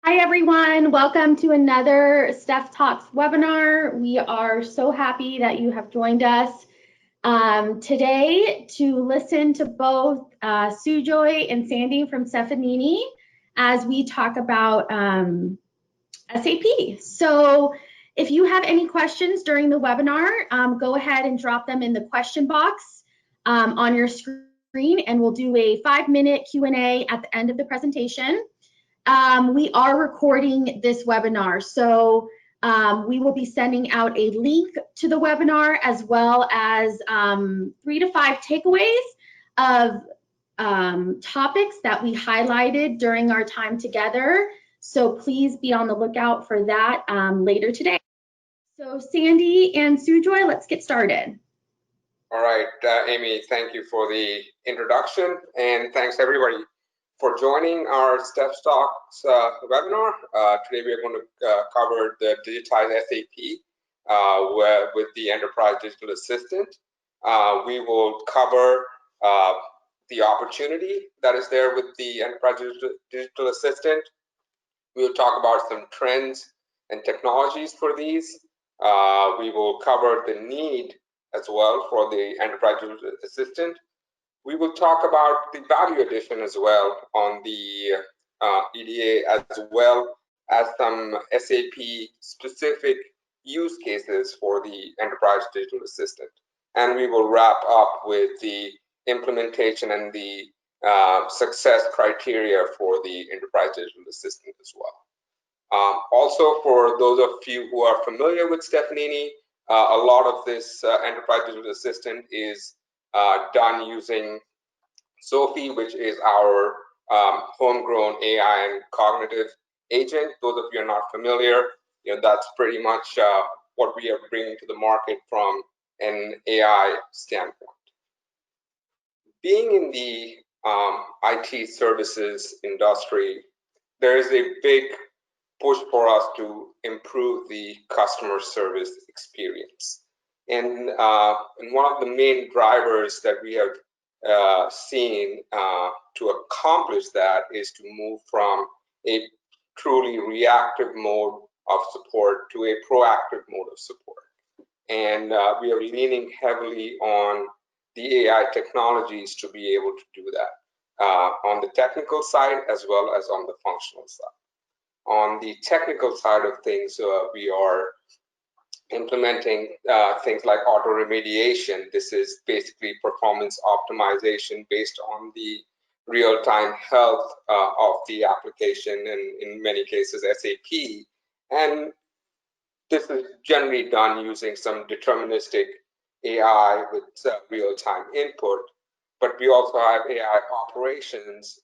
Hi everyone, welcome to another Steph Talks webinar. We are so happy that you have joined us today to listen to both Sujoy and Sandy from Stefanini as we talk about SAP. So if you have any questions during the webinar, go ahead and drop them in the question box on your screen, and we'll do a 5-minute Q&A at the end of the presentation. We are recording this webinar, so we will be sending out a link to the webinar as well as 3 to 5 takeaways of topics that we highlighted during our time together. So please be on the lookout for that later today. So Sandy and Sujoy, let's get started. All right, Amy, thank you for the introduction, and thanks everybody for joining our Steph Talks webinar. Today we are going to cover the digitized SAP with the Enterprise Digital Assistant. We will cover the opportunity that is there with the Enterprise Digital Assistant. We'll talk about some trends and technologies for these. We will cover the need as well for the Enterprise Digital Assistant. We will talk about the value addition as well on the EDA, as well as some SAP specific use cases for the Enterprise Digital Assistant. And we will wrap up with the implementation and the success criteria for the Enterprise Digital Assistant as well. Also, for those of you who are familiar with Stefanini, a lot of this Enterprise Digital Assistant is done using Sophie, which is our homegrown AI and cognitive agent. Those of you who are not familiar, that's pretty much what we are bringing to the market from an AI standpoint. Being in the IT services industry, there is a big push for us to improve the customer service experience. And one of the main drivers that we have seen to accomplish that is to move from a truly reactive mode of support to a proactive mode of support. And we are leaning heavily on the AI technologies to be able to do that on the technical side as well as on the functional side. On the technical side of things, we are implementing things like auto remediation. This is basically performance optimization based on the real-time health of the application, and in many cases SAP. And this is generally done using some deterministic AI with real-time input. But we also have AI operations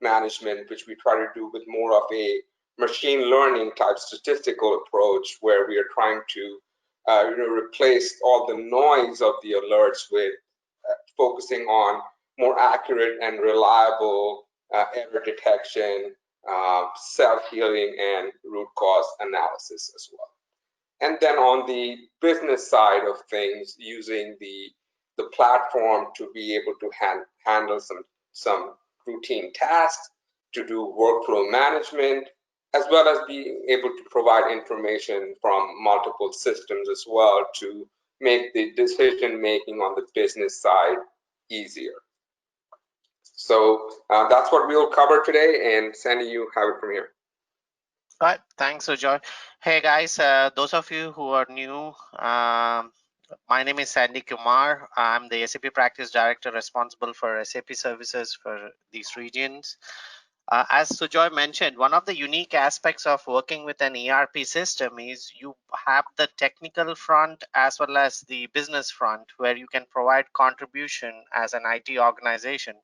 management, which we try to do with more of a machine learning type statistical approach, where we are trying to replace all the noise of the alerts with focusing on more accurate and reliable error detection, self-healing, and root cause analysis as well. And then on the business side of things, using the platform to be able to handle some routine tasks, to do workflow management, as well as being able to provide information from multiple systems as well to make the decision making on the business side easier. So that's what we'll cover today, and Sandy, you have it from here. All right, thanks, Sujoy. Hey guys, those of you who are new, my name is Sandy Kumar. I'm the SAP Practice Director responsible for SAP services for these regions. As Sujoy mentioned, one of the unique aspects of working with an ERP system is you have the technical front as well as the business front, where you can provide contribution as an IT organization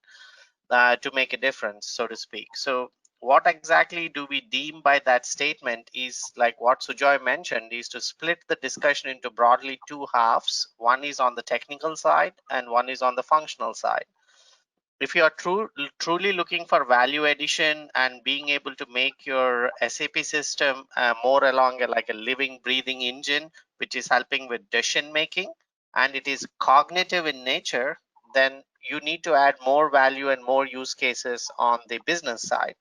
to make a difference, so to speak. So what exactly do we deem by that statement is, like what Sujoy mentioned, is to split the discussion into broadly two halves. One is on the technical side and one is on the functional side. If you are truly looking for value addition and being able to make your SAP system more along like a living, breathing engine, which is helping with decision making, and it is cognitive in nature, then you need to add more value and more use cases on the business side.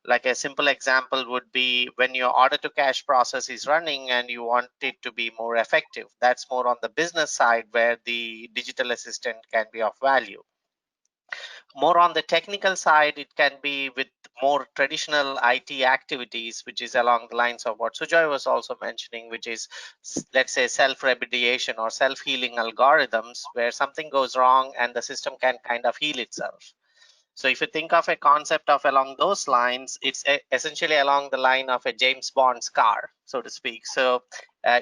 Like a simple example would be when your order to cash process is running and you want it to be more effective. That's more on the business side where the digital assistant can be of value. More on the technical side, it can be with more traditional IT activities, which is along the lines of what Sujoy was also mentioning, which is, let's say, self-remediation or self-healing algorithms, where something goes wrong and the system can kind of heal itself. So if you think of a concept of along those lines, it's essentially along the line of a James Bond's car, so to speak. So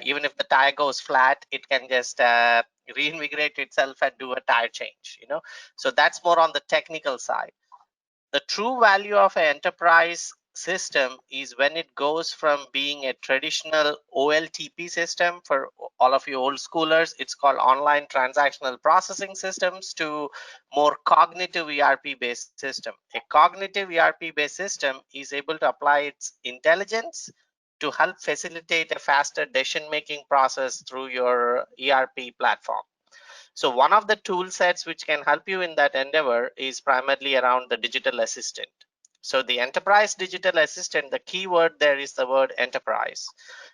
even if the tire goes flat, it can just reinvigorate itself and do a tire change, you know. So that's more on the technical side. The true value of an enterprise system is when it goes from being a traditional OLTP system. For all of you old schoolers, it's called online transactional processing systems, to more cognitive ERP based system. A cognitive ERP based system is able to apply its intelligence to help facilitate a faster decision making process through your ERP platform. So one of the tool sets which can help you in that endeavor is primarily around the digital assistant. So the enterprise digital assistant, the key word there is the word enterprise.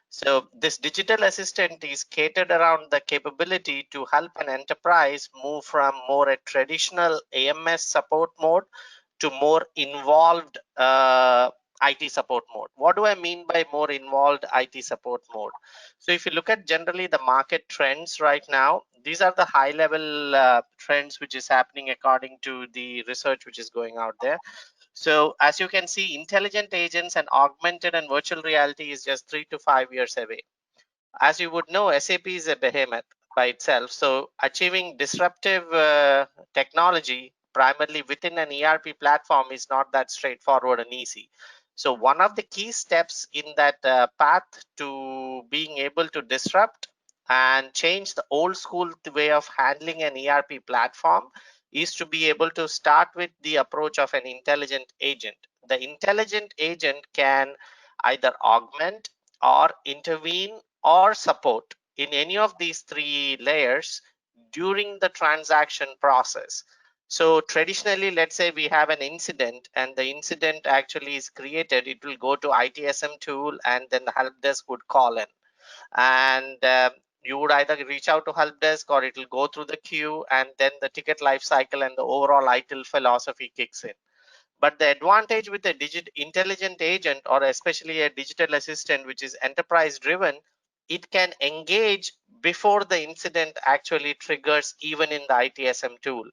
So this digital assistant is catered around the capability to help an enterprise move from more a traditional AMS support mode to more involved IT support mode. What do I mean by more involved IT support mode? So if you look at generally the market trends right now, these are the high level trends which is happening according to the research which is going out there. So as you can see, intelligent agents and augmented and virtual reality is just 3 to 5 years away. As you would know, SAP is a behemoth by itself. So achieving disruptive technology primarily within an ERP platform is not that straightforward and easy. So one of the key steps in that path to being able to disrupt and change the old school way of handling an ERP platform is to be able to start with the approach of an intelligent agent. The intelligent agent can either augment or intervene or support in any of these three layers during the transaction process. So traditionally, let's say we have an incident and the incident actually is created, it will go to ITSM tool and then the help desk would call in. And you would either reach out to help desk or it will go through the queue, and then the ticket life cycle and the overall ITIL philosophy kicks in. But the advantage with a intelligent agent, or especially a digital assistant which is enterprise driven, it can engage before the incident actually triggers, even in the ITSM tool.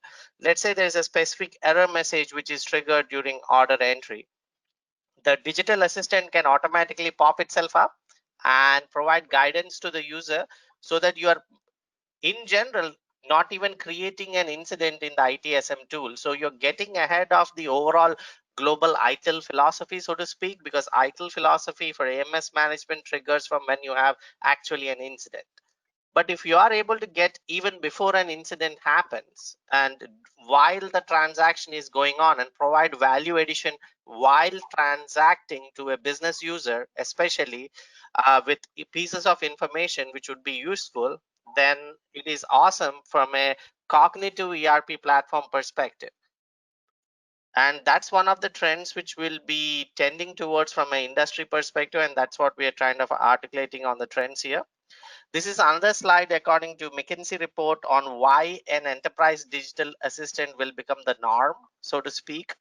Let's say there's a specific error message which is triggered during order entry. The digital assistant can automatically pop itself up and provide guidance to the user, so that you are in general not even creating an incident in the ITSM tool. So you're getting ahead of the overall global ITIL philosophy, so to speak, because ITIL philosophy for AMS management triggers from when you have actually an incident. But if you are able to get even before an incident happens and while the transaction is going on, and provide value addition while transacting to a business user, especially with pieces of information which would be useful, then it is awesome from a cognitive ERP platform perspective. And that's one of the trends which will be tending towards from an industry perspective, and that's what we are kind of articulating on the trends here. This is another slide according to McKinsey report on why an enterprise digital assistant will become the norm, so to speak.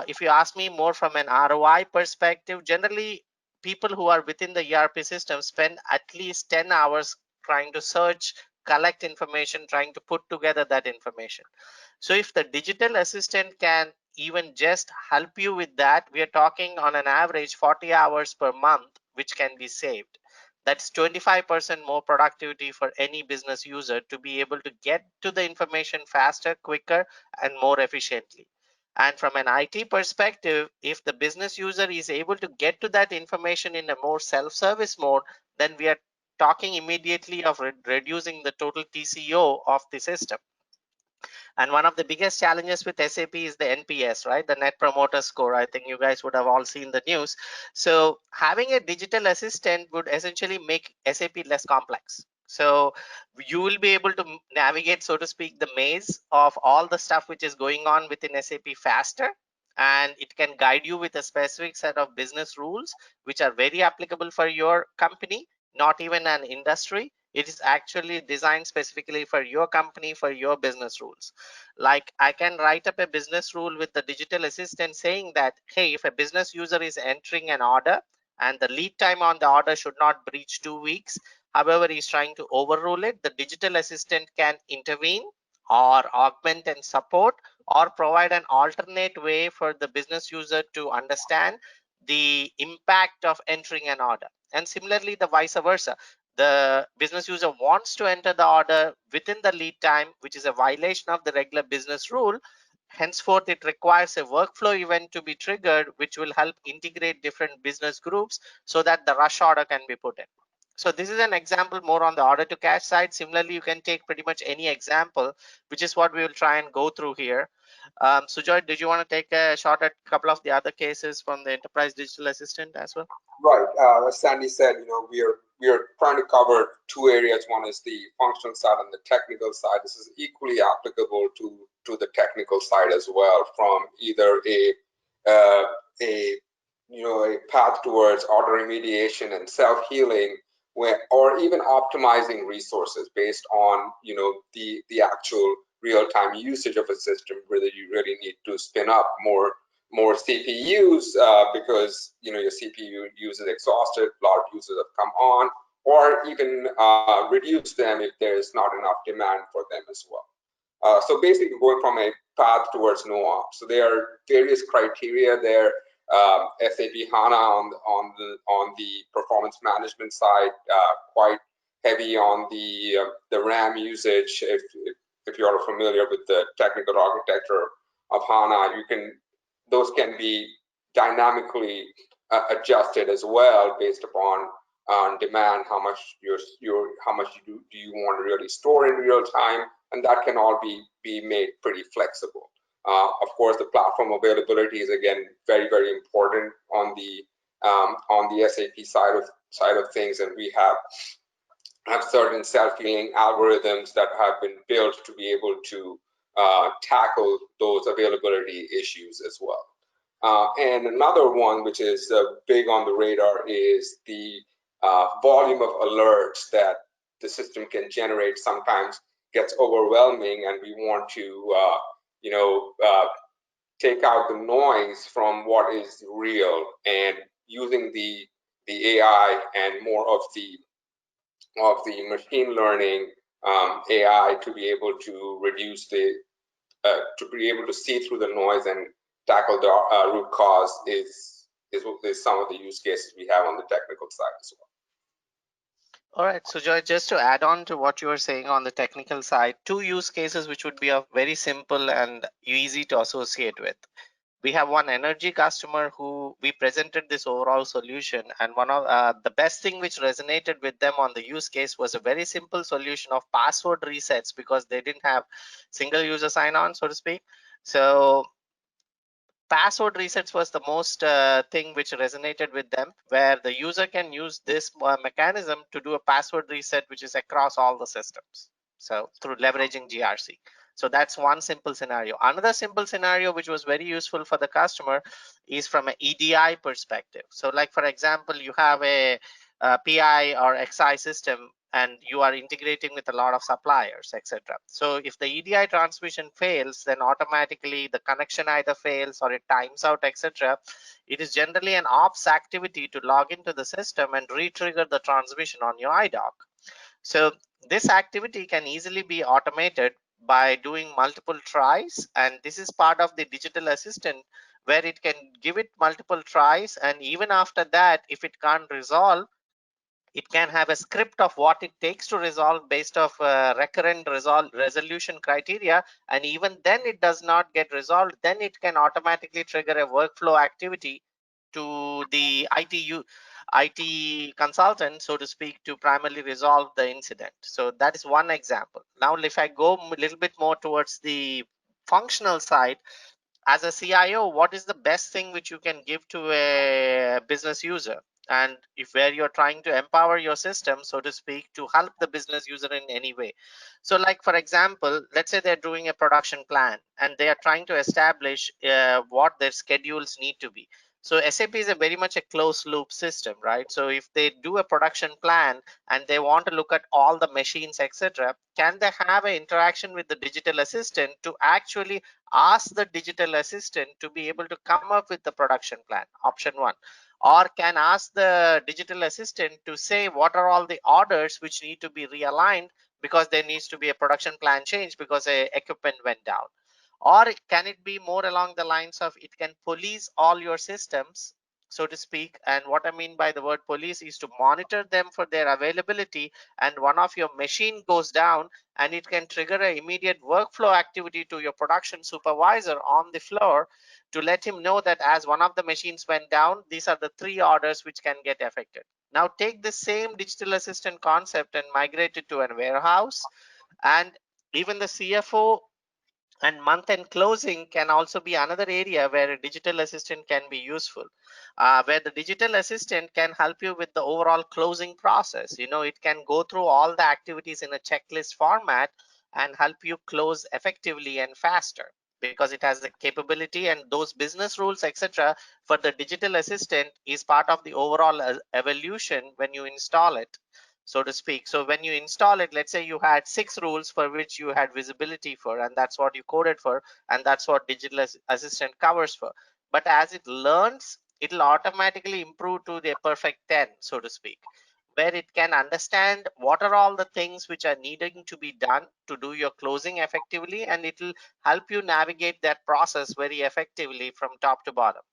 If you ask me more from an ROI perspective, generally people who are within the ERP system spend at least 10 hours trying to search, collect information, trying to put together that information. So if the digital assistant can even just help you with that, we are talking on an average 40 hours per month, which can be saved. That's 25% more productivity for any business user to be able to get to the information faster, quicker, and more efficiently. And from an IT perspective, if the business user is able to get to that information in a more self-service mode, then we are talking immediately of reducing the total TCO of the system. And one of the biggest challenges with SAP is the NPS, right? The Net Promoter Score. I think you guys would have all seen the news. So having a digital assistant would essentially make SAP less complex. So you will be able to navigate, so to speak, the maze of all the stuff which is going on within SAP faster. and it can guide you with a specific set of business rules which are very applicable for your company, not even an industry. It is actually designed specifically for your company, for your business rules. Like I can write up a business rule with the digital assistant saying that, hey, if a business user is entering an order and the lead time on the order should not breach 2 weeks, however, he's trying to overrule it, the digital assistant can intervene or augment and support or provide an alternate way for the business user to understand the impact of entering an order. And similarly, the vice versa. The business user wants to enter the order within the lead time, which is a violation of the regular business rule. Henceforth, it requires a workflow event to be triggered, which will help integrate different business groups so that the rush order can be put in. So this is an example more on the order to cash side. Similarly, you can take pretty much any example, which is what we will try and go through here. Sujoy, did you want to take a shot at a couple of the other cases from the enterprise digital assistant as well? Right. As Sandy said, we are trying to cover two areas. One is the functional side and the technical side. This is equally applicable to the technical side as well, from either a path towards auto remediation and self-healing, or even optimizing resources based on the actual real-time usage of a system, whether you really need to spin up more CPUs because your CPU use is exhausted, a lot of users have come on, or even reduce them if there's not enough demand for them as well. So basically going from a path towards no ops. So there are various criteria there. SAP HANA on the performance management side, quite heavy on the RAM usage. If you're familiar with the technical architecture of HANA, those can be dynamically adjusted as well based upon demand, how much do you want to really store in real time, and that can all be made pretty flexible. Of course, the platform availability is again very, very important on the SAP side of things, and we have certain self-healing algorithms that have been built to be able to tackle those availability issues as well. And another one which is big on the radar is the volume of alerts that the system can generate. Sometimes gets overwhelming, and we want to take out the noise from what is real, and using the AI and more of the machine learning AI to be able to reduce to be able to see through the noise and tackle the root cause is some of the use cases we have on the technical side as well. All right, so Joy, just to add on to what you were saying on the technical side, two use cases which would be very simple and easy to associate with. We have one energy customer who we presented this overall solution, and one of the best thing which resonated with them on the use case was a very simple solution of password resets, because they didn't have single user sign-on, so to speak. So password resets was the most thing which resonated with them, where the user can use this mechanism to do a password reset which is across all the systems, so through leveraging GRC. So that's one simple scenario. Another simple scenario which was very useful for the customer is from an EDI perspective. So like, for example, you have a PI or XI system and you are integrating with a lot of suppliers, etc. So if the EDI transmission fails, then automatically the connection either fails or it times out, etc. It is generally an ops activity to log into the system and re-trigger the transmission on your iDoc. So this activity can easily be automated by doing multiple tries, and this is part of the digital assistant, where it can give it multiple tries, and even after that, if it can't resolve, it can have a script of what it takes to resolve based off recurrent resolution criteria, and even then it does not get resolved, then it can automatically trigger a workflow activity to the IT consultant, so to speak, to primarily resolve the incident. So that is one example. Now, if I go a little bit more towards the functional side, as a CIO, what is the best thing which you can give to a business user? and if where you're trying to empower your system, so to speak, to help the business user in any way. So like for example, let's say they're doing a production plan and they are trying to establish what their schedules need to be. So SAP is a very much a closed loop system, right? So if they do a production plan and they want to look at all the machines, etc., can they have an interaction with the digital assistant to actually ask the digital assistant to be able to come up with the production plan? Option one. Or can ask the digital assistant to say what are all the orders which need to be realigned because there needs to be a production plan change because a equipment went down. Or can it be more along the lines of it can police all your systems, so to speak? And what I mean by the word police is to monitor them for their availability, and one of your machine goes down and it can trigger an immediate workflow activity to your production supervisor on the floor to let him know that as one of the machines went down, these are the 3 orders which can get affected. Now take the same digital assistant concept and migrate it to a warehouse, and even the CFO and month-end closing can also be another area where a digital assistant can be useful, where the digital assistant can help you with the overall closing process. It can go through all the activities in a checklist format and help you close effectively and faster because it has the capability, and those business rules, etc., for the digital assistant is part of the overall evolution when you install it, so to speak. So when you install it, let's say you had 6 rules for which you had visibility for, and that's what you coded for, and that's what digital assistant covers for. But as it learns, it'll automatically improve to the perfect 10, so to speak, where it can understand what are all the things which are needing to be done to do your closing effectively, and it'll help you navigate that process very effectively from top to bottom.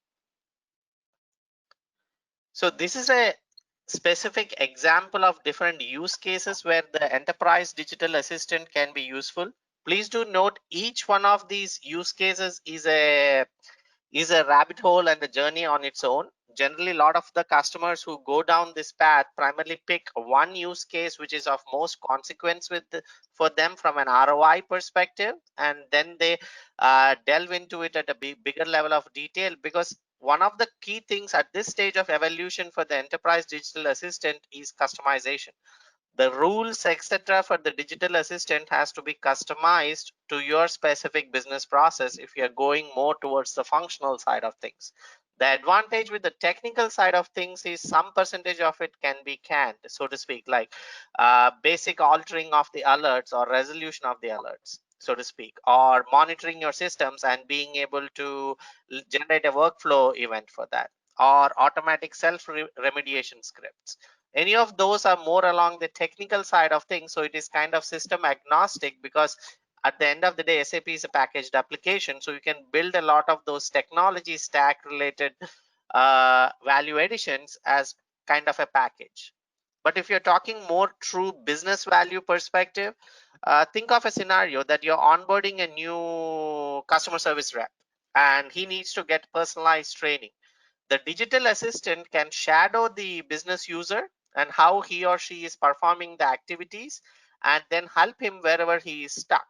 So this is a specific example of different use cases where the enterprise digital assistant can be useful. Please do note each one of these use cases is a rabbit hole and a journey on its own. Generally, a lot of the customers who go down this path primarily pick one use case which is of most consequence for them from an ROI perspective, and then they delve into it at a bigger level of detail, because one of the key things at this stage of evolution for the enterprise digital assistant is customization. The rules, etc., for the digital assistant has to be customized to your specific business process if you're going more towards the functional side of things. The advantage with the technical side of things is some percentage of it can be canned, so to speak, like basic altering of the alerts or resolution of the alerts, so to speak, or monitoring your systems and being able to generate a workflow event for that, or automatic self-remediation scripts. Any of those are more along the technical side of things, so it is kind of system agnostic, because at the end of the day, SAP is a packaged application, so you can build a lot of those technology stack related value additions as kind of a package. But if you're talking more true business value perspective, think of a scenario that you're onboarding a new customer service rep and he needs to get personalized training. The digital assistant can shadow the business user and how he or she is performing the activities, and then help him wherever he is stuck.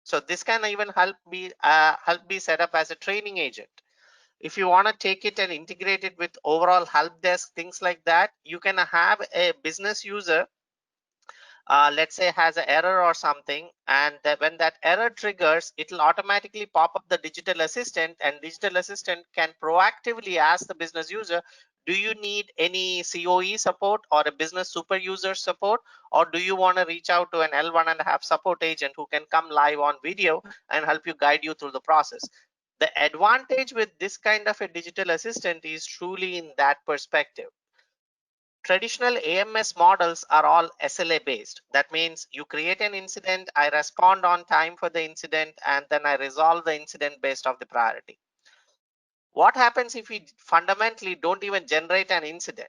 So this can even help be set up as a training agent. If you want to take it and integrate it with overall help desk, things like that, you can have a business user, let's say, has an error or something, and when that error triggers, it will automatically pop up the digital assistant, and digital assistant can proactively ask the business user, do you need any COE support or a business super user support, or do you want to reach out to an L1.5 support agent who can come live on video and help you, guide you through the process? The advantage with this kind of a digital assistant is truly in that perspective. Traditional AMS models are all SLA based. That means you create an incident, I respond on time for the incident, and then I resolve the incident based off the priority. What happens if we fundamentally don't even generate an incident?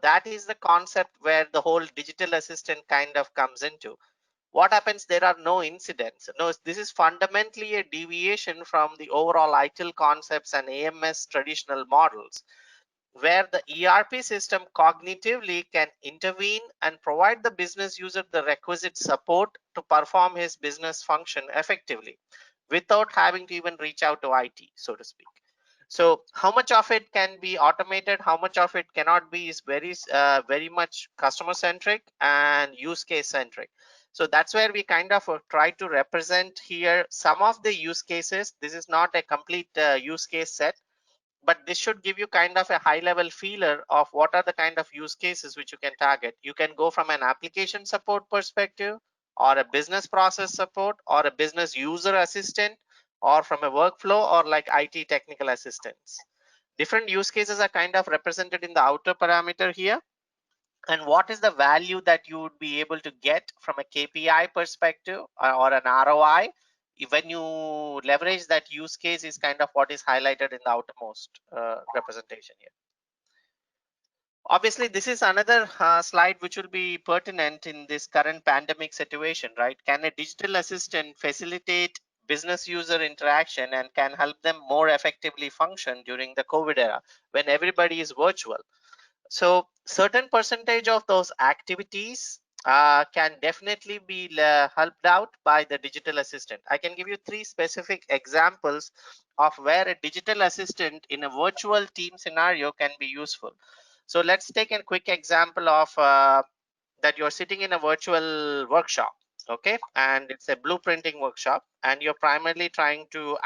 That is the concept where the whole digital assistant kind of comes into. What happens? There are no incidents. No, this is fundamentally a deviation from the overall ITIL concepts and AMS traditional models, where the ERP system cognitively can intervene and provide the business user the requisite support to perform his business function effectively without having to even reach out to IT, so to speak. So how much of it can be automated, how much of it cannot be, is very much customer centric and use case centric. So that's where we kind of try to represent here some of the use cases. This is not a complete use case set, but this should give you kind of a high level feeler of what are the kind of use cases which you can target. You can go from an application support perspective, or a business process support, or a business user assistant, or from a workflow, or like IT technical assistance. Different use cases are kind of represented in the outer parameter here. And what is the value that you would be able to get from a KPI perspective or an ROI when you leverage that use case is kind of what is highlighted in the outermost representation here. Obviously, this is another slide which will be pertinent in this current pandemic situation, right? Can a digital assistant facilitate business user interaction and can help them more effectively function during the COVID era when everybody is virtual? So certain percentage of those activities can definitely be helped out by the digital assistant. I can give you 3 specific examples of where a digital assistant in a virtual team scenario can be useful. So let's take a quick example of that you're sitting in a virtual workshop, okay, and it's a blueprinting workshop, and you're primarily trying to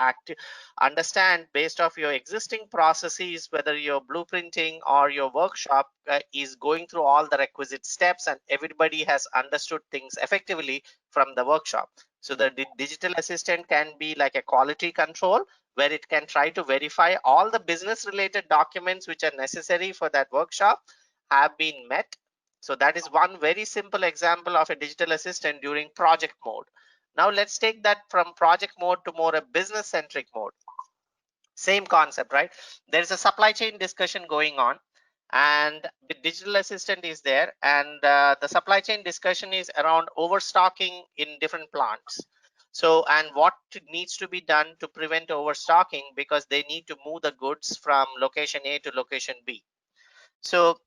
understand based off your existing processes whether your blueprinting or your workshop is going through all the requisite steps and everybody has understood things effectively from the workshop. So the digital assistant can be like a quality control where it can try to verify all the business related documents which are necessary for that workshop have been met. So that is one very simple example of a digital assistant during project mode. Now let's take that from project mode to more a business centric mode. Same concept, right? There's a supply chain discussion going on and the digital assistant is there, and the supply chain discussion is around overstocking in different plants. So, and what needs to be done to prevent overstocking, because they need to move the goods from location A to location B. So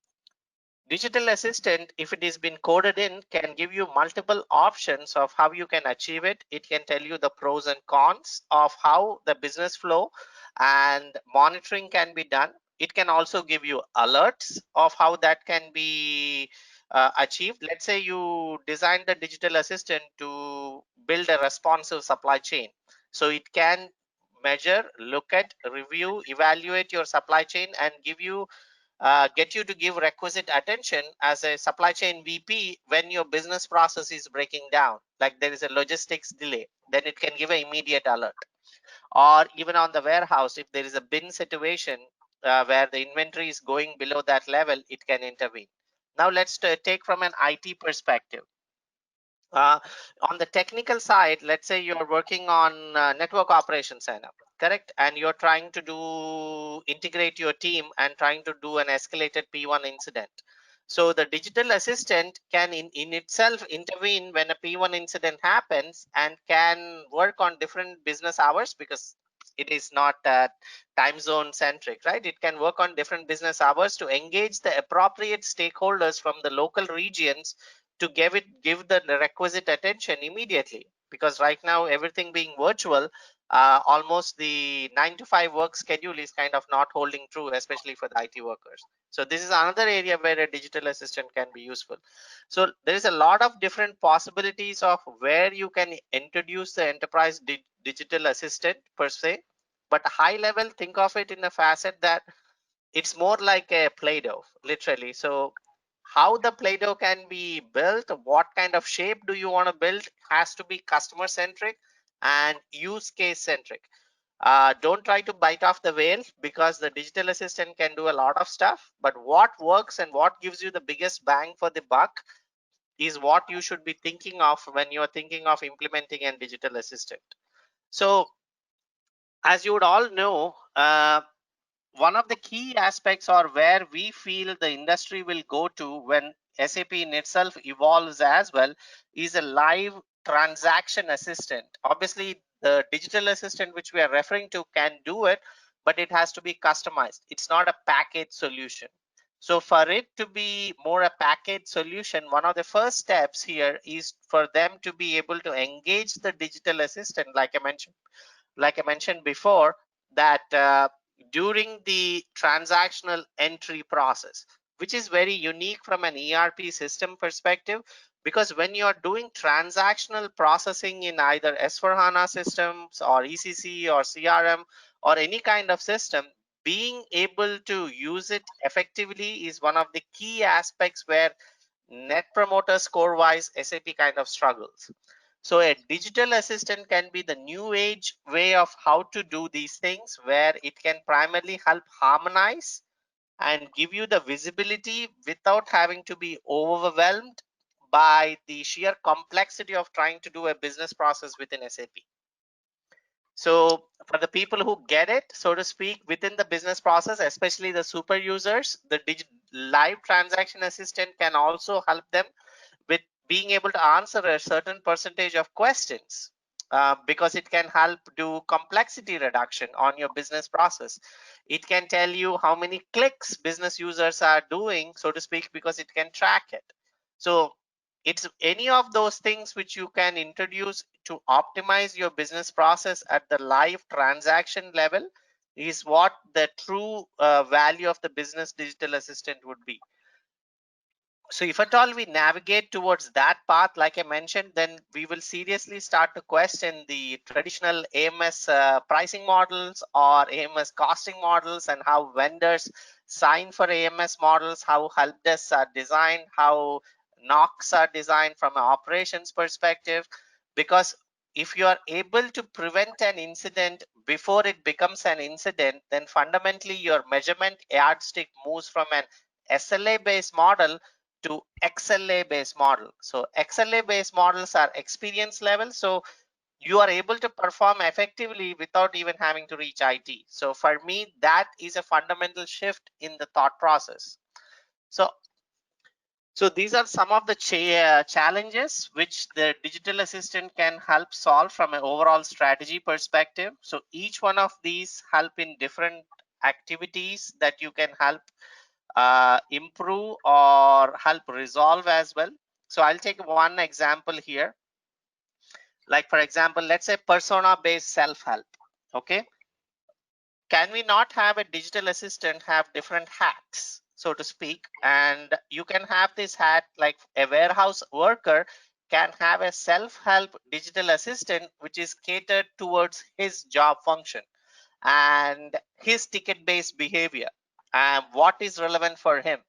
digital assistant, if it is been coded in, can give you multiple options of how you can achieve it. It can tell you the pros and cons of how the business flow and monitoring can be done. It can also give you alerts of how that can be achieved. Let's say you designed the digital assistant to build a responsive supply chain. So it can measure, look at, review, evaluate your supply chain and give you get you to give requisite attention as a supply chain VP when your business process is breaking down, like there is a logistics delay, then it can give an immediate alert. Or even on the warehouse, if there is a bin situation where the inventory is going below that level, it can intervene. Now let's take from an IT perspective. On the technical side, let's say you're working on network operations center, correct? And you're trying to do integrate your team and trying to do an escalated P1 incident. So the digital assistant can in itself intervene when a P1 incident happens and can work on different business hours, because it is not time zone centric, right? It can work on different business hours to engage the appropriate stakeholders from the local regions to give the requisite attention immediately, because right now everything being virtual, almost the 9 to 5 work schedule is kind of not holding true, especially for the IT workers. So this is another area where a digital assistant can be useful. So there is a lot of different possibilities of where you can introduce the enterprise digital assistant per se, but high level, think of it in a facet that it's more like a Play-Doh, literally. So how the Play-Doh can be built, what kind of shape do you want to build, has to be customer centric and use case centric. Don't try to bite off the whale, because the digital assistant can do a lot of stuff, but what works and what gives you the biggest bang for the buck is what you should be thinking of when you're thinking of implementing a digital assistant. So as you would all know, one of the key aspects, or where we feel the industry will go to when SAP in itself evolves as well, is a live transaction assistant. Obviously, the digital assistant which we are referring to can do it, but it has to be customized. It's not a package solution. So for it to be more a package solution, one of the first steps here is for them to be able to engage the digital assistant, like I mentioned before, that during the transactional entry process, which is very unique from an ERP system perspective, because when you're doing transactional processing in either S/4HANA systems or ECC or CRM or any kind of system, being able to use it effectively is one of the key aspects where net promoter score wise SAP kind of struggles. So a digital assistant can be the new age way of how to do these things, where it can primarily help harmonize and give you the visibility without having to be overwhelmed by the sheer complexity of trying to do a business process within SAP. So for the people who get it, so to speak, within the business process, especially the super users, the live transaction assistant can also help them with being able to answer a certain percentage of questions, because it can help do complexity reduction on your business process. It can tell you how many clicks business users are doing, so to speak, because it can track it. So it's any of those things which you can introduce to optimize your business process at the live transaction level is what the true value of the business digital assistant would be. So if at all we navigate towards that path, like I mentioned, then we will seriously start to question the traditional AMS pricing models or AMS costing models, and how vendors sign for AMS models, how help desks are designed, how NOCs are designed from an operations perspective. Because if you are able to prevent an incident before it becomes an incident, then fundamentally your measurement yardstick moves from an SLA based model to XLA based model. So XLA based models are experience level. So you are able to perform effectively without even having to reach IT. So for me, that is a fundamental shift in the thought process. So these are some of the challenges which the digital assistant can help solve from an overall strategy perspective. So each one of these help in different activities that you can help improve or help resolve as well. So I'll take one example here. Like for example, let's say persona based self-help. Okay. Can we not have a digital assistant have different hats, so to speak? And you can have this hat, like a warehouse worker can have a self-help digital assistant which is catered towards his job function and his ticket-based behavior, and what is relevant for him.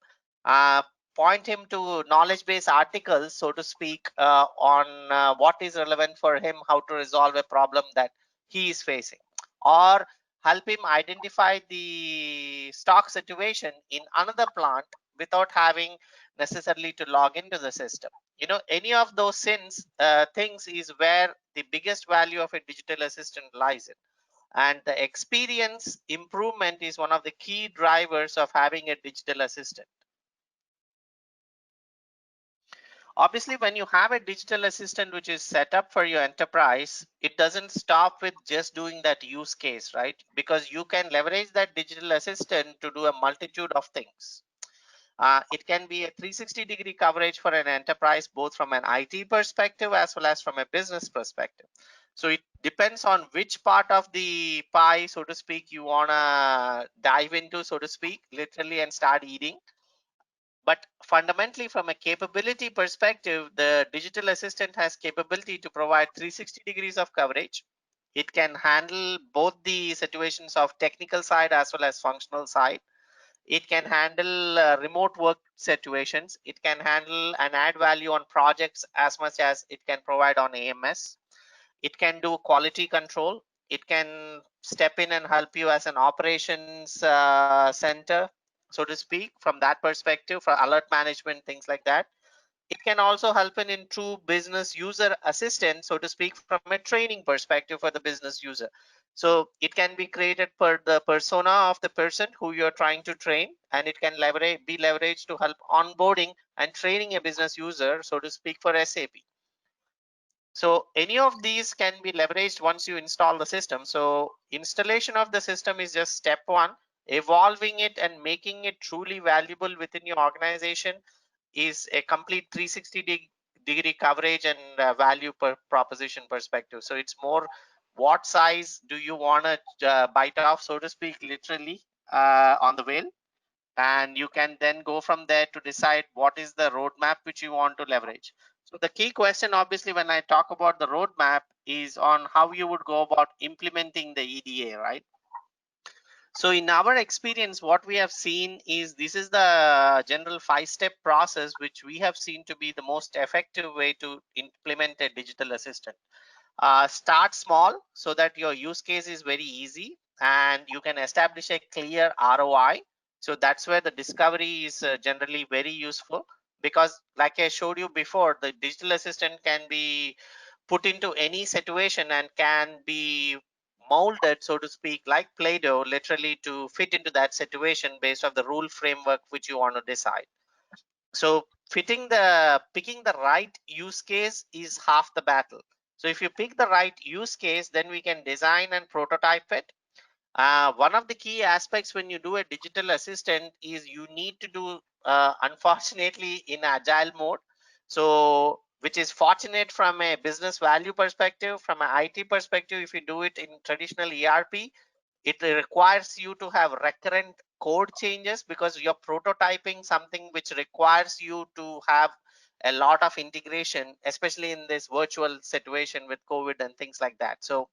Point him to knowledge-based articles, so to speak, on what is relevant for him, how to resolve a problem that he is facing, or help him identify the stock situation in another plant without having necessarily to log into the system. Any of those things is where the biggest value of a digital assistant lies in. And the experience improvement is one of the key drivers of having a digital assistant. Obviously, when you have a digital assistant which is set up for your enterprise, it doesn't stop with just doing that use case, right? Because you can leverage that digital assistant to do a multitude of things. It can be a 360-degree coverage for an enterprise, both from an IT perspective as well as from a business perspective. So it depends on which part of the pie, so to speak, you want to dive into, so to speak, literally, and start eating. But fundamentally, from a capability perspective, the digital assistant has capability to provide 360 degrees of coverage. It can handle both the situations of technical side as well as functional side. It can handle remote work situations. It can handle and add value on projects as much as it can provide on AMS. It can do quality control. It can step in and help you as an operations center, so to speak, from that perspective, for alert management, things like that. It can also help in true business user assistant, so to speak, from a training perspective for the business user. So it can be created per the persona of the person who you're trying to train, and it can be leveraged to help onboarding and training a business user, so to speak, for SAP. So any of these can be leveraged once you install the system. So installation of the system is just step one. Evolving it and making it truly valuable within your organization is a complete 360-degree coverage and value per proposition perspective. So it's more what size do you want to bite off, so to speak, literally on the whale. And you can then go from there to decide what is the roadmap which you want to leverage. So the key question, obviously, when I talk about the roadmap is on how you would go about implementing the EDA, right? So in our experience, what we have seen is this is the general 5-step process, which we have seen to be the most effective way to implement a digital assistant. Start small so that your use case is very easy and you can establish a clear ROI. So that's where the discovery is generally very useful, because like I showed you before, the digital assistant can be put into any situation and can be molded, so to speak, like Play-Doh, literally to fit into that situation based on the rule framework which you want to decide. So picking the right use case is half the battle. So if you pick the right use case, then we can design and prototype it. One of the key aspects when you do a digital assistant is you need to do, unfortunately, in agile mode. So which is fortunate from a business value perspective. From an IT perspective, if you do it in traditional ERP, it requires you to have recurrent code changes, because you're prototyping something which requires you to have a lot of integration, especially in this virtual situation with COVID and things like that. So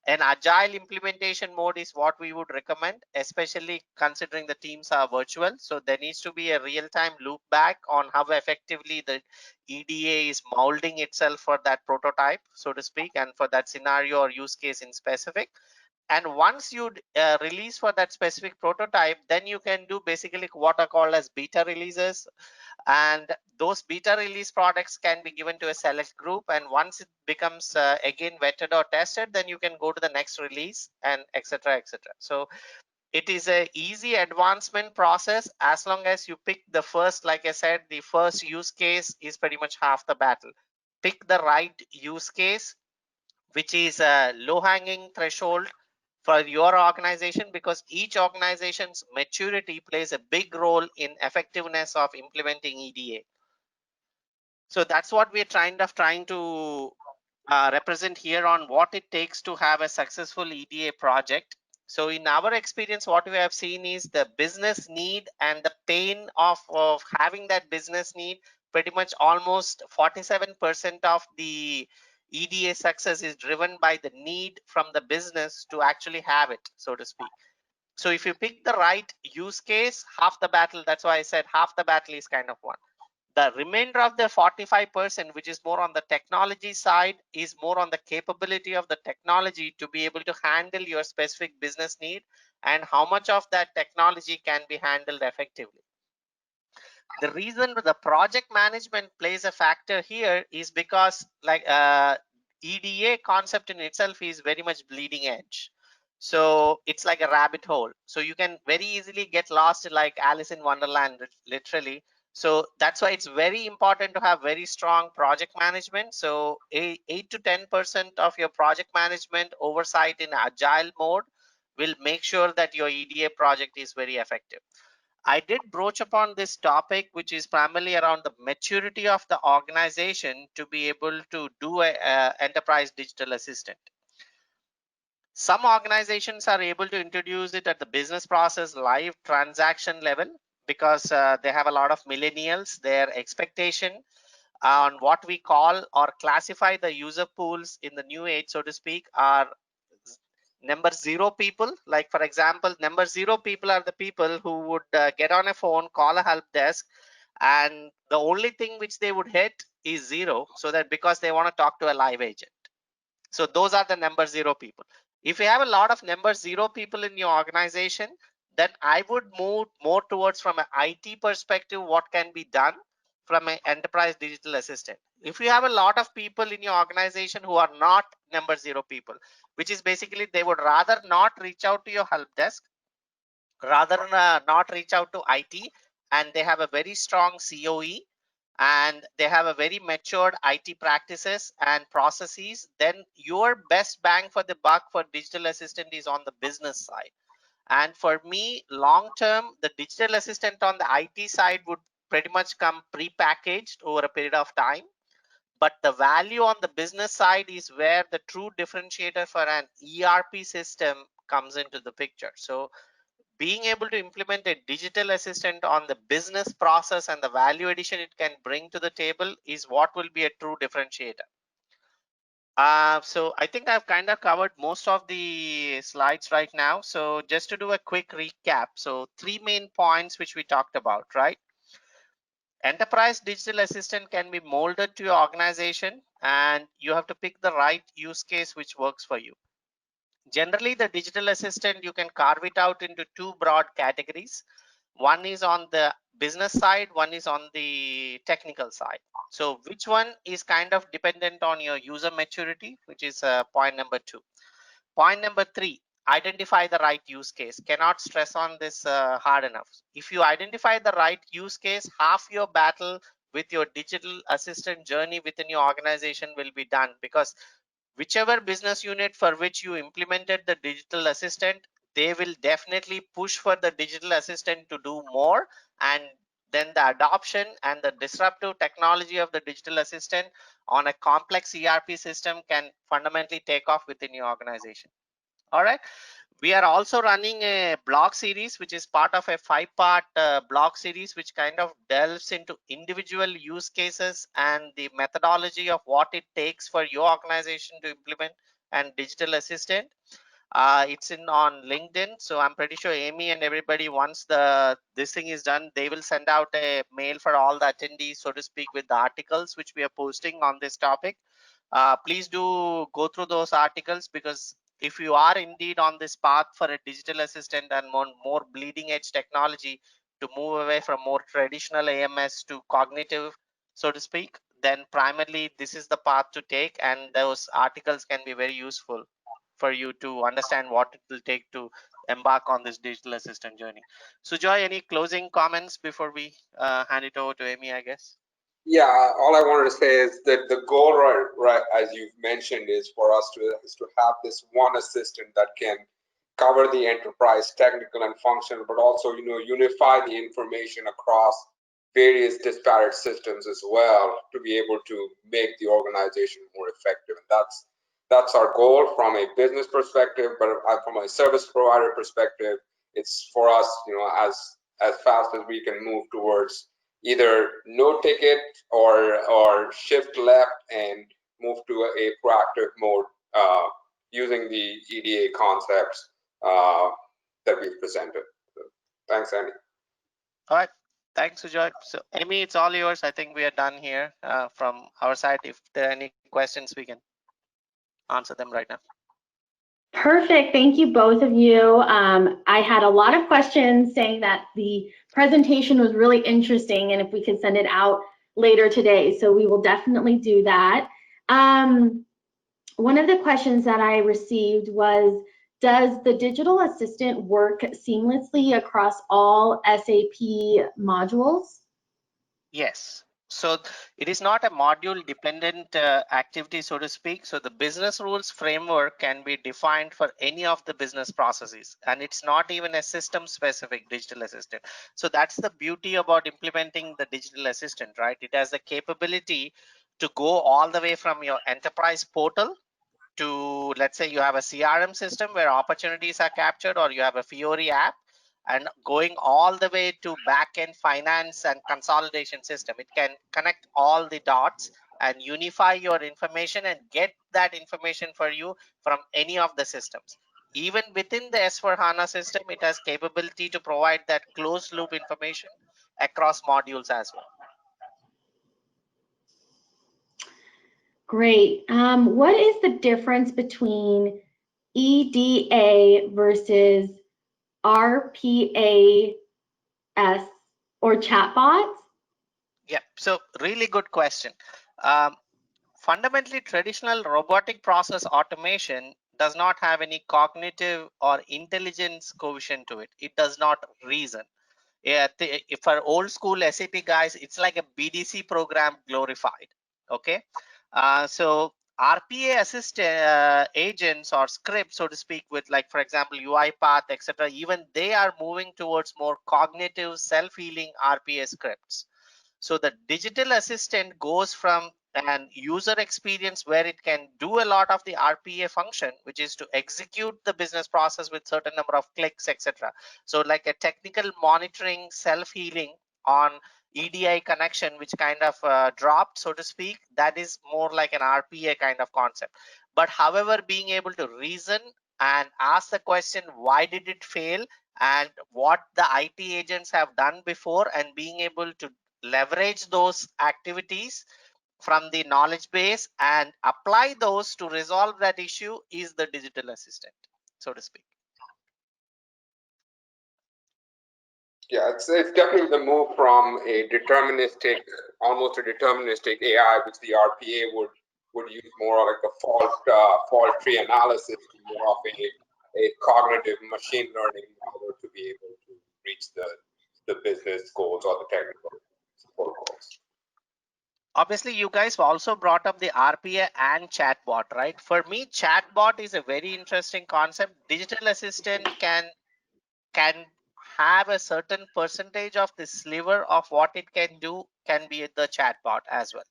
an agile implementation mode is what we would recommend, especially considering the teams are virtual. So there needs to be a real-time loop back on how effectively the EDA is molding itself for that prototype, so to speak, and for that scenario or use case in specific. And once you release for that specific prototype, then you can do basically what are called as beta releases, and those beta release products can be given to a select group, and once it becomes again vetted or tested, then you can go to the next release, and etc. etc. So it is a easy advancement process as long as you pick the first, like I said, the first use case is pretty much half the battle. Pick the right use case, which is a low hanging threshold for your organization, because each organization's maturity plays a big role in effectiveness of implementing EDA. So that's what we're trying to represent here on what it takes to have a successful EDA project. So in our experience, what we have seen is the business need and the pain of having that business need. Pretty much almost 47% of the EDA success is driven by the need from the business to actually have it, so to speak. So if you pick the right use case, half the battle, that's why I said half the battle is kind of won. The remainder of the 45%, which is more on the technology side, is more on the capability of the technology to be able to handle your specific business need, and how much of that technology can be handled effectively. The reason the project management plays a factor here is because, like, EDA concept in itself is very much bleeding edge. So it's like a rabbit hole. So you can very easily get lost like Alice in Wonderland, literally. So that's why it's very important to have very strong project management. So 8 to 10% of your project management oversight in agile mode will make sure that your EDA project is very effective. I did broach upon this topic, which is primarily around the maturity of the organization to be able to do a enterprise digital assistant. Some organizations are able to introduce it at the business process live transaction level, because they have a lot of millennials. Their expectation on what we call or classify the user pools in the new age, so to speak, are number 0 people. Like, for example, number 0 people are the people who would get on a phone, call a help desk, and the only thing which they would hit is 0, so that because they want to talk to a live agent. So those are the number 0 people. If you have a lot of number 0 people in your organization, then I would move more towards, from an IT perspective, what can be done from an enterprise digital assistant. If you have a lot of people in your organization who are not number 0 people, which is basically they would rather not reach out to your help desk, rather not reach out to IT, and they have a very strong COE, and they have a very matured IT practices and processes, then your best bang for the buck for digital assistant is on the business side. And for me, long term, the digital assistant on the IT side would pretty much come pre-packaged over a period of time. but the value on the business side is where the true differentiator for an ERP system comes into the picture. So being able to implement a digital assistant on the business process and the value addition it can bring to the table is what will be a true differentiator. So I think I've kind of covered most of the slides right now. So just to do a quick recap. So 3 main points which we talked about, right? Enterprise digital assistant can be molded to your organization, and you have to pick the right use case which works for you. Generally, the digital assistant, you can carve it out into 2 broad categories. One is on the business side, one is on the technical side. So which one is kind of dependent on your user maturity, which is point number 2. Point number 3, identify the right use case. Cannot stress on this hard enough. If you identify the right use case, half your battle with your digital assistant journey within your organization will be done, because whichever business unit for which you implemented the digital assistant, they will definitely push for the digital assistant to do more, and then the adoption and the disruptive technology of the digital assistant on a complex ERP system can fundamentally take off within your organization. All right. We are also running a blog series, which is part of a 5-part blog series, which kind of delves into individual use cases and the methodology of what it takes for your organization to implement and digital assistant. It's on LinkedIn, so I'm pretty sure Amy and everybody, once this thing is done, they will send out a mail for all the attendees, so to speak, with the articles which we are posting on this topic. Please do go through those articles, because if you are indeed on this path for a digital assistant and more bleeding edge technology to move away from more traditional AMS to cognitive, so to speak, then primarily this is the path to take, and those articles can be very useful for you to understand what it will take to embark on this digital assistant journey. So Joy, any closing comments before we hand it over to Amy, I guess? Yeah, all I wanted to say is that the goal, right, as you've mentioned, is for us to have this one assistant that can cover the enterprise technical and functional, but also, unify the information across various disparate systems as well, to be able to make the organization more effective. And that's our goal from a business perspective, but from a service provider perspective, it's for us, as fast as we can move towards either no ticket or shift left and move to a proactive mode using the EDA concepts that we've presented. So, thanks, Andy. All right. Thanks, Sujoy. So Amy, it's all yours. I think we are done here from our side. If there are any questions, we can answer them right now. Perfect. Thank you, both of you. I had a lot of questions saying that the presentation was really interesting and if we could send it out later today. So we will definitely do that. One of the questions that I received was, does the digital assistant work seamlessly across all SAP modules? Yes. So it is not a module dependent activity, so to speak. So the business rules framework can be defined for any of the business processes, and it's not even a system specific digital assistant. So that's the beauty about implementing the digital assistant, right? It has the capability to go all the way from your enterprise portal to, let's say you have a CRM system where opportunities are captured, or you have a Fiori app, and going all the way to back-end finance and consolidation system. It can connect all the dots and unify your information and get that information for you from any of the systems. Even within the S/4HANA system, it has capability to provide that closed loop information across modules as well. Great. What is the difference between EDA versus RPAS or chatbots? Yeah, so really good question. Fundamentally, traditional robotic process automation does not have any cognitive or intelligence coefficient to it. It does not reason. Yeah, if for old school SAP guys, it's like a BDC program glorified. Okay, so RPA assist agents or scripts, so to speak, with, like, for example, UiPath, etc. Even they are moving towards more cognitive, self-healing RPA scripts. So the digital assistant goes from and user experience where it can do a lot of the RPA function, which is to execute the business process with certain number of clicks, etc. So like a technical monitoring, self-healing on EDI connection, which kind of dropped, so to speak, that is more like an RPA kind of concept. But however, being able to reason and ask the question, why did it fail, and what the IT agents have done before, and being able to leverage those activities from the knowledge base and apply those to resolve that issue is the digital assistant, so to speak. Yeah, it's definitely the move from a deterministic, almost a deterministic AI, which the RPA would use more like a fault tree analysis, to more of a cognitive machine learning model to be able to reach the business goals or the technical support goals. Obviously, you guys also brought up the RPA and chatbot, right? For me, chatbot is a very interesting concept. Digital assistant can have a certain percentage of the sliver of what it can do can be the chatbot as well.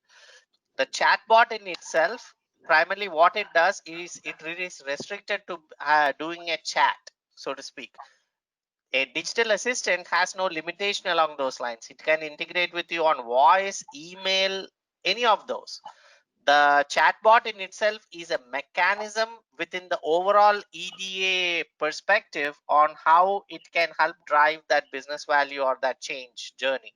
The chatbot in itself, primarily what it does is it is restricted to doing a chat, so to speak. A digital assistant has no limitation along those lines. It can integrate with you on voice, email, any of those. The chatbot in itself is a mechanism within the overall EDA perspective on how it can help drive that business value or that change journey.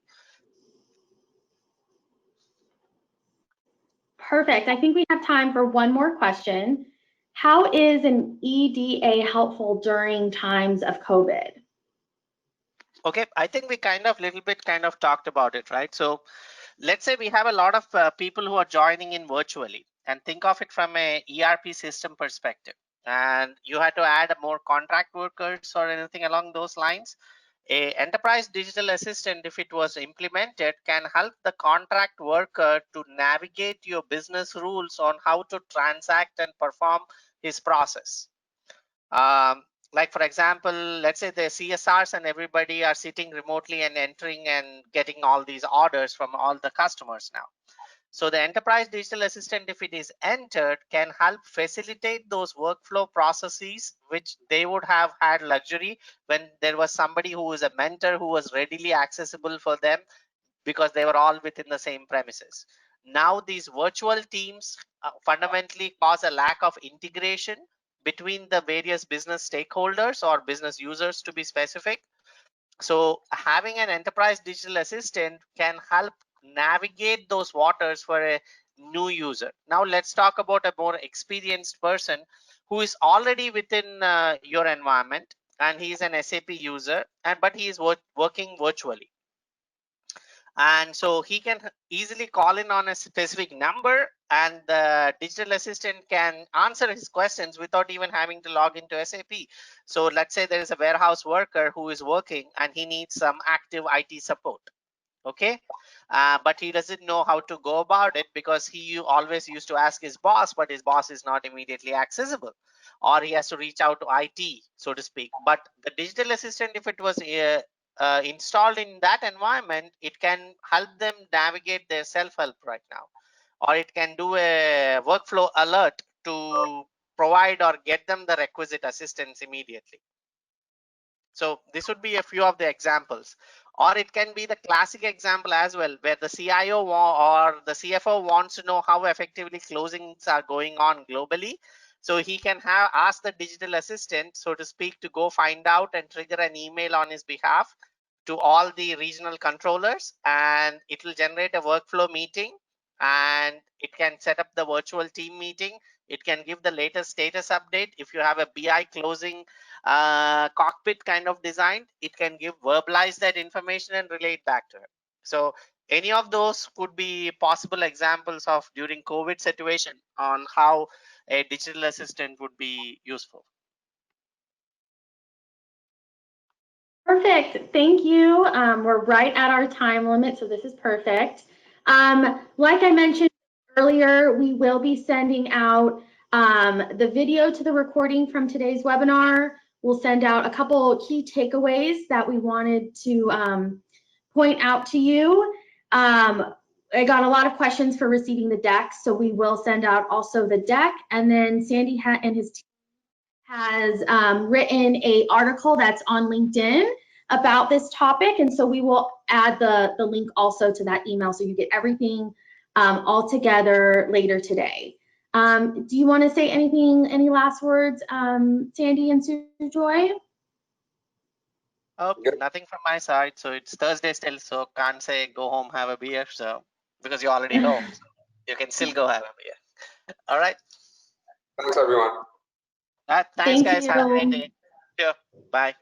Perfect. I think we have time for one more question. How is an EDA helpful during times of COVID? Okay, I think we kind of talked about it, right? So let's say we have a lot of people who are joining in virtually, and think of it from a ERP system perspective, and you had to add more contract workers or anything along those lines. A enterprise digital assistant, if it was implemented, can help the contract worker to navigate your business rules on how to transact and perform his process. Like for example, let's say the CSRs and everybody are sitting remotely and entering and getting all these orders from all the customers now. So the enterprise digital assistant, if it is entered, can help facilitate those workflow processes, which they would have had luxury when there was somebody who was a mentor who was readily accessible for them because they were all within the same premises. Now these virtual teams fundamentally cause a lack of integration between the various business stakeholders or business users, to be specific. So having an enterprise digital assistant can help navigate those waters for a new user. Now let's talk about a more experienced person who is already within your environment, and he is an SAP user, but he is working virtually. And so he can easily call in on a specific number, and the digital assistant can answer his questions without even having to log into SAP. So let's say there is a warehouse worker who is working and he needs some active IT support. Okay, but he doesn't know how to go about it because he always used to ask his boss, but his boss is not immediately accessible, or he has to reach out to IT, so to speak. But the digital assistant, if it was installed in that environment, it can help them navigate their self-help right now, or it can do a workflow alert to provide or get them the requisite assistance immediately. So this would be a few of the examples, or it can be the classic example as well, where the CIO or the CFO wants to know how effectively closings are going on globally. So he can ask the digital assistant, so to speak, to go find out and trigger an email on his behalf to all the regional controllers, and it will generate a workflow meeting, and it can set up the virtual team meeting. It can give the latest status update. If you have a BI closing cockpit kind of design, it can verbalize that information and relay it back to him. So any of those could be possible examples of during COVID situation on how a digital assistant would be useful. Perfect. Thank you. We're right at our time limit, so this is perfect. Like I mentioned earlier, we will be sending out the video to the recording from today's webinar. We'll send out a couple key takeaways that we wanted to point out to you. I got a lot of questions for receiving the deck, so we will send out also the deck. And then Sandy and his team has written a article that's on LinkedIn about this topic, and so we will add the link also to that email, so you get everything all together later today. Do you want to say anything, any last words, Sandy and Sujoy? Oh, nothing from my side. So it's Thursday still, so can't say go home, have a beer. So because you're already home, so you can still go have a beer. All right. Thanks, everyone. Thanks, Thank guys. Have a great you. day. Sure. Bye.